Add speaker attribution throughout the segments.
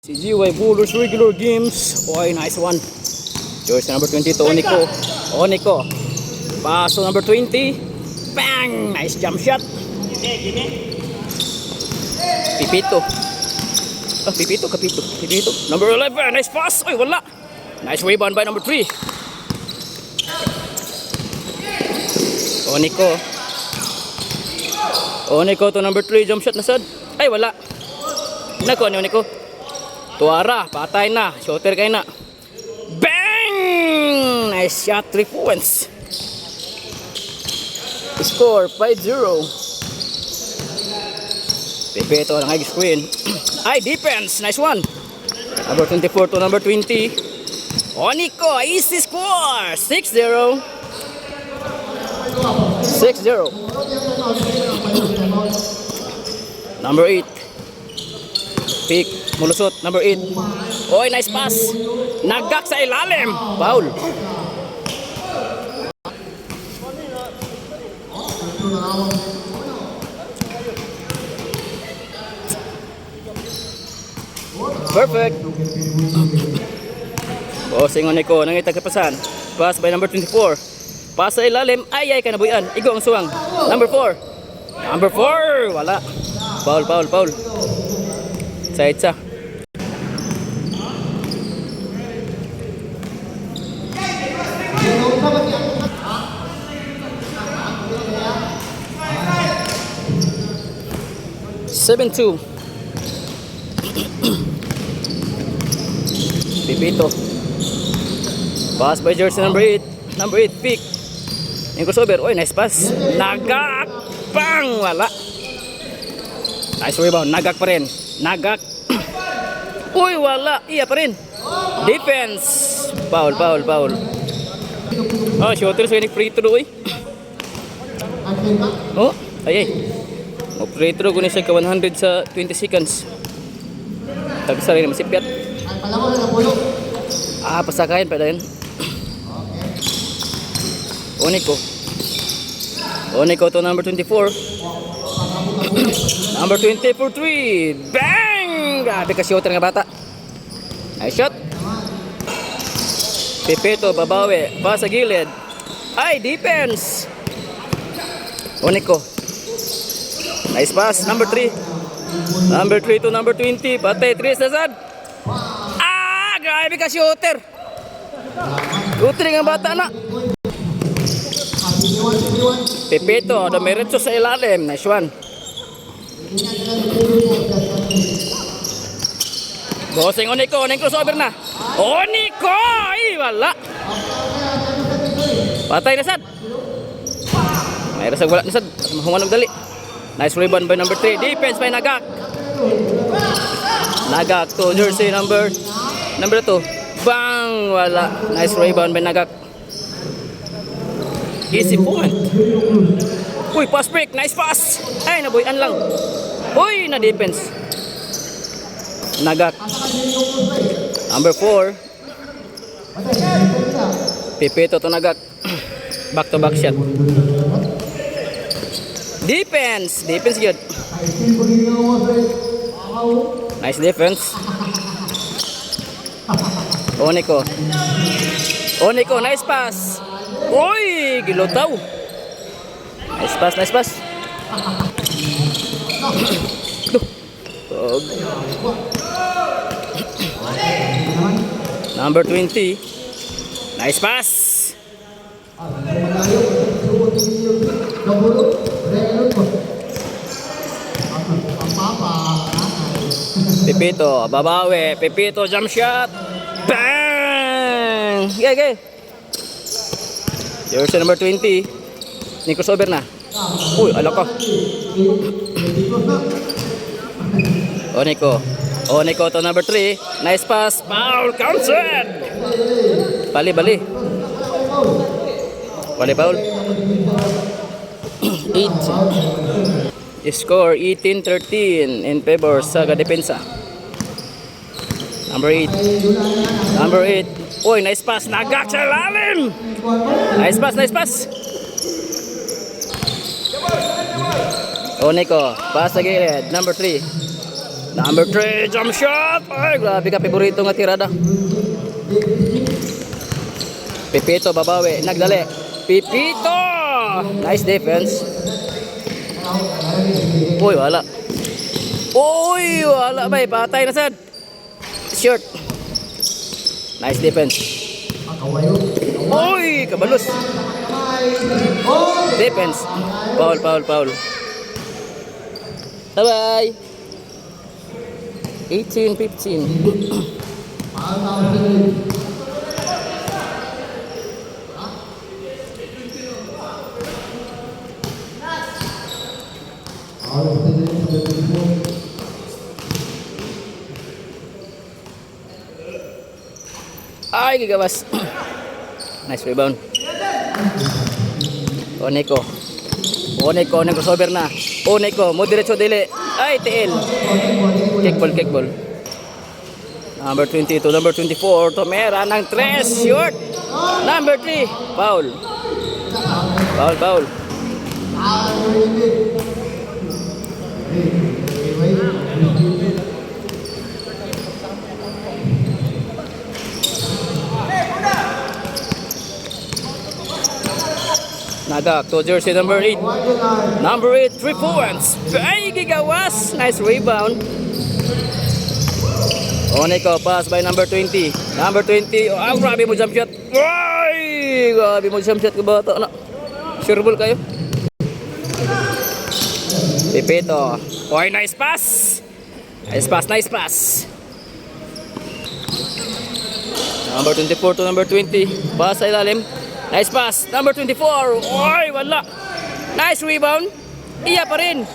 Speaker 1: Si GY Bullers regular games. Oy, nice one. Jersey number 22, Oniko. Oniko. Paso number 20. Bang! Nice jump shot. Pipito. Ah, Pipito, Kapito. Pipito. Number 11. Nice pass. Oy, wala. Nice rebound by number 3. Oniko. Oniko to number 3. Jump shot na sad. Ay, wala. Nako ni Oniko. Tuara, patay na. Shooter kayo na. Bang! Nice shot, 3 points. Score 5-0. Pepe ito ang screen. Ay, defense. Nice one. Number 24 to number 20. Oniko, easy score. 6-0. 6-0. Number 8. Pick. Mulusot, number 8. Oy, nice pass. Nagak sa ilalim. Foul. Perfect. Bossing on ko, nangitag kapasan. Pass by number 24. Pass sa ilalim. Ay, ay, kanabuyan. Igo ang suwang. Number 4. Number 4. Wala. Foul, foul, foul. Sa itsa. Seven-2. Pipito. Pass by jersey number 8. Number 8 pick. Yung crossover. Oy, nice pass. Nagak. Bang! Wala. Nice rebound. Nagak pa rin. Nagak. Uy, wala. Iya pa rin. Defense. Foul, foul, foul. Oh, shooter sa free throw eh. Oh, ay ay. Oh, free throw kunin siya ka 100 sa 20 seconds. Tapos sa rin masipyat. Ah, pasakayan pa din. Oniko. Oniko to number 24. Number 20 for 3. Bang! Grabe ka shooter nga bata. Nice shot. Pipito, babawi. Pass sa gilid. Ay, defense. Oniko. Nice pass. Number 3. Number 3 to number 20. Patay, 3 sa sad. Ah, grabe ka shooter. Shooter nga bata na. Pipito, dumiretso sa ilalim. Nice one. Bossing Oniko, Oniko crossover na. Oniko! Ay, wala. Patay na sad. Mayroon sa wala na sad. Mahumanog dali. Nice rebound by number 3. Defense by Nagak. Nagak to jersey number 2. Bang! Wala. Nice rebound by Nagak. Easy point. Uy, pass break. Nice pass. Ay, nabuyan lang. Uy, na defense. Nagak. Number 4. Pipito to Nagak. Back to back shot. Defense. Defense good. Nice defense. Oniko. Oniko, nice pass. Uy, gilotaw. Nice pass, nice pass. Number 20. Nice pass. Pipito, babawi. Pipito, jump shot. Bang! Okay, okay. Jersey number 20. Ni crossover na. Uy, ala ka. Oniko. Oniko to number 3. Nice pass. Foul. Counted. Bali, bali. Bali, foul. 8. Score 18-13 in favor sa depensa. Number 8. Number 8. Uy, nice pass. Nagak sa lalim. Nice pass, nice pass. Oniko. Pass sa gilid. Number 3. Number 3, jump shot. Ay, grabe ka, favorito nga tirada. Pipito, babawi. Nagdali. Pipito! Nice defense. Uy, wala. Uy, wala ba? Patay na sad. Short. Nice defense. Uy, kabalus. Defense. Foul, foul, foul. Bye-bye. 18-15. Ay, gigawas. Nice rebound. Oneko. Oneko sober na. Oneko, mo diretso dili. Ay, TL. Kickball. Number 22, number 24, Tomera ng 3, short. Number 3, foul. Foul. Nagak to jersey number 8. Number 8, 3 points. Ay, gigawas. Nice rebound. Oneko, pass by number 20. Number 20. Oh, grabe mo jump shot. Ay, grabe mo jump shot ka bata na. Sure ball kayo. Pipito. Oy, nice pass. Nice pass. Number 24 to number 20. Pass sa ilalim. Nice pass. Number 24. Oy, wala. Nice rebound. Iya pa rin.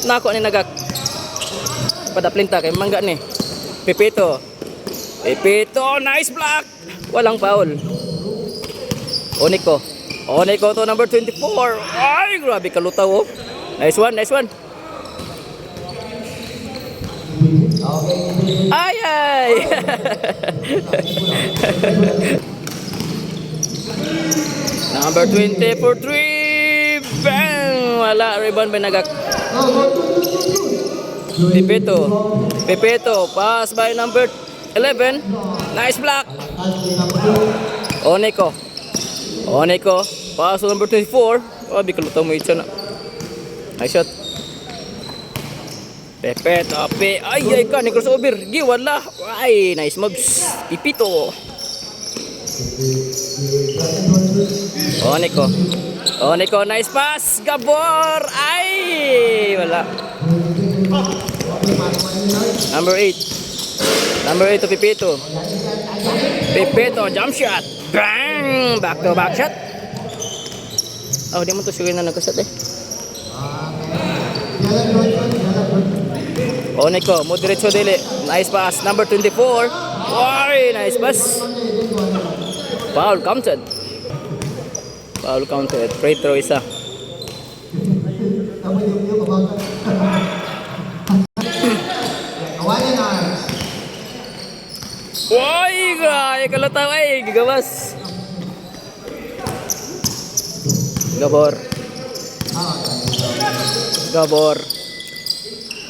Speaker 1: Nako ni Nagak. Padaplinta kay mangga ni. Pipito, nice block. Walang foul. Oneko to number 24. Ay, grabe kalutaw oh. Nice one. Ay. Number 20 for 3. Bang! Wala. Rebound by Nagak. Pipito. Pass by number 11. Nice block. Oneko. Pass to number 24. Oh, bikalutaw mo itsa na. Nice shot. Pipito. Ay ka. Ni crossover. Wala. Ay, nice moves. Pipito. Oneko, nice pass. Gabor. Ay, wala. Number 8 to Pipito, jump shot. Bang! Back to back shot. Oh, di mo to siguro na nagkasat eh. Oneko, mo diretso dili. Nice pass. Number 24. Ay, nice pass. Foul counted. Free throw isa. Woy! Ay, kalataw ay, gigawas. Gabor.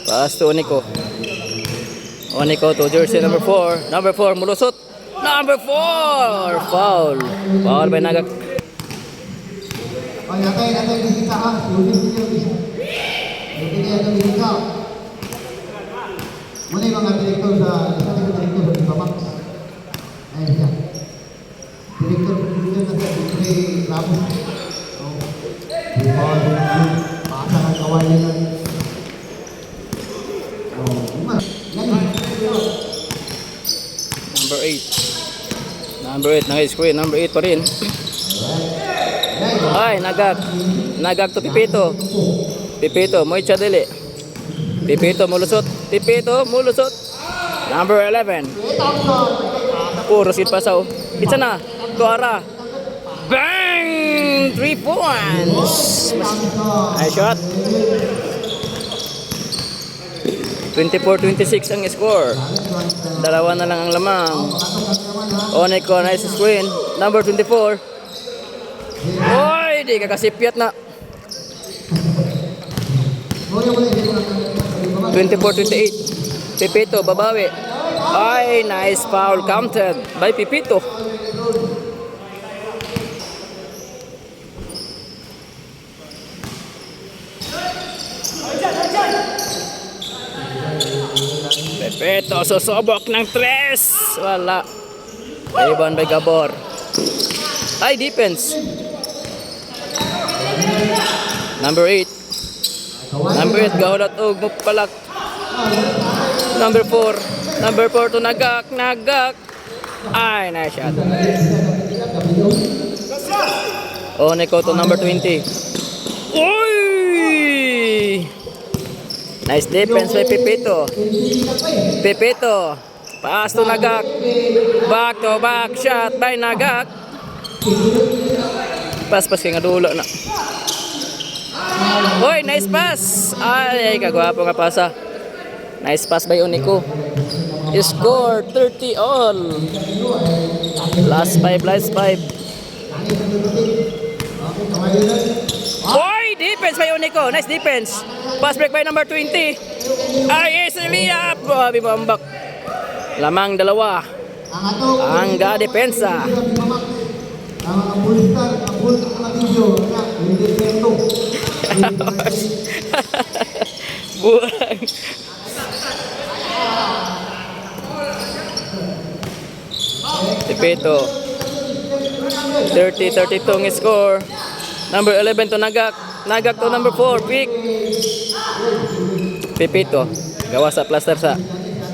Speaker 1: Pass to Oneko to jersey number 4. Number 4, mulusot. Number 4, foul by Nagak.
Speaker 2: Muna yung mga direktor sa Ibamak. Ayun siya. Direktor na siya, Dr. Ramos. Paasa ng kawalan lang.
Speaker 1: Number 8, naka-screen. Number 8 pa rin. Ay, Nagak to Pipito, mo itcha dili. Pipito, mulusot. Number 11. Puro sit pasaw. Itsa na. Tuara. Bang! 3 points. Nice shot. 24-26 ang score. Dalawa na lang ang lamang. Oneko, nice screen. Number 24. Oy, di kakasipyat na. 24-28. Pipito, babawi. Ay, nice foul counted by Pipito. Pipito, susubok ng tres. Wala. Rebound by Gabor. Ay, defense. Number 8. Number 8, gaulat og mupalak. Number 4. Number 4 to Nagak. Nagak. Ay, nice shot. Oneko to number 20. Uy! Nice defense by Pipito. Pipito. Pass to Nagak. Back to back shot by Nagak. Pas kay nga dulo na. Uy, nice pass. Ay, kagwapo nga pasa. Nice pass by Oneko. Score 30 all. Last 5. Uy, defense by Oneko. Nice defense. Pass break by number 20. Ay, easily up. Babi bambak. Lamang dalawa. Ang depensa.
Speaker 2: Ang bulistar, ang bulistar ng video, hindi pento.
Speaker 1: Buang. Pipito. 30-32 ang score. Number 11 to Nagak. Nagak to number 4. Pick. Pipito. Gawa sa plaster sa.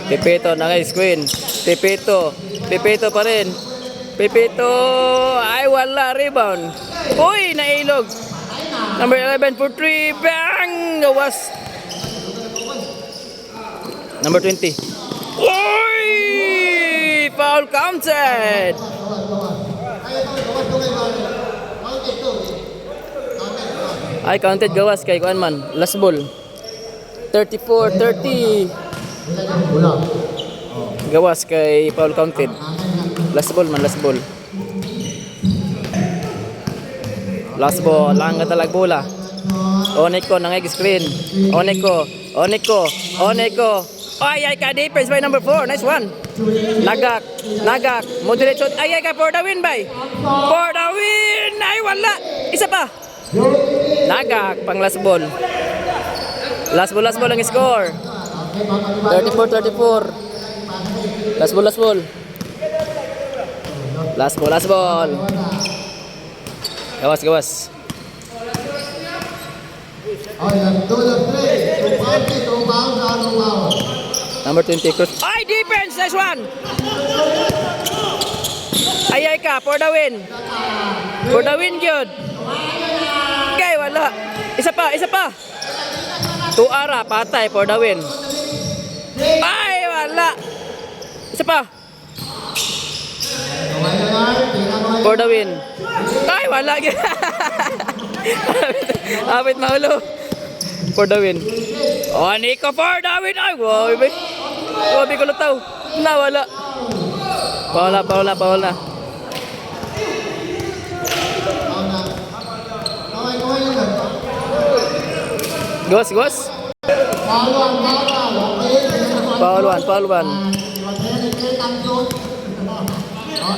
Speaker 1: Pipito naka-screen. Pipito. Pipito pa rin. Pipito. Ay, wala. Rebound. Uy, nailog. Number 11 for 3. Bang! Gawas. Number 20. Uy! Foul counted. Ay, counted gawas kay kuan man. Last ball. 34-30. Gawas kay foul counted. Last ball man, last ball. Last ball, lang ka talag bola. Oneko nang screen. Oneko. Ay, ka defense by number 4. Nice one. Nagak. Moderate shot. Ay, ka for the win by. For the win. Ay, wala. Isa pa. Nagak, pang last ball. Last ball ang score. 34-34. Last ball. Last ball. Gawas. Number 20 cross. Ay, defense, nice one. Ay ka for the win. For the win, good. Okay, wala. Isa pa. Tuara, patay for the win. Ay, wala. Isa pa. For the win. Ay, wala. Abit mahulo. For the win. Oneko for the win. Ay, wow. Wabi ko lutaw. Wala. Paula. Gawas. Foul one.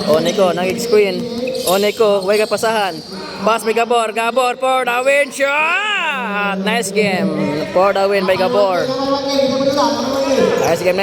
Speaker 1: Oneko, nag-screen. Oneko, way ka pasahan. Pass by Gabor for the win shot. Nice game. For the win by Gabor. Nice game.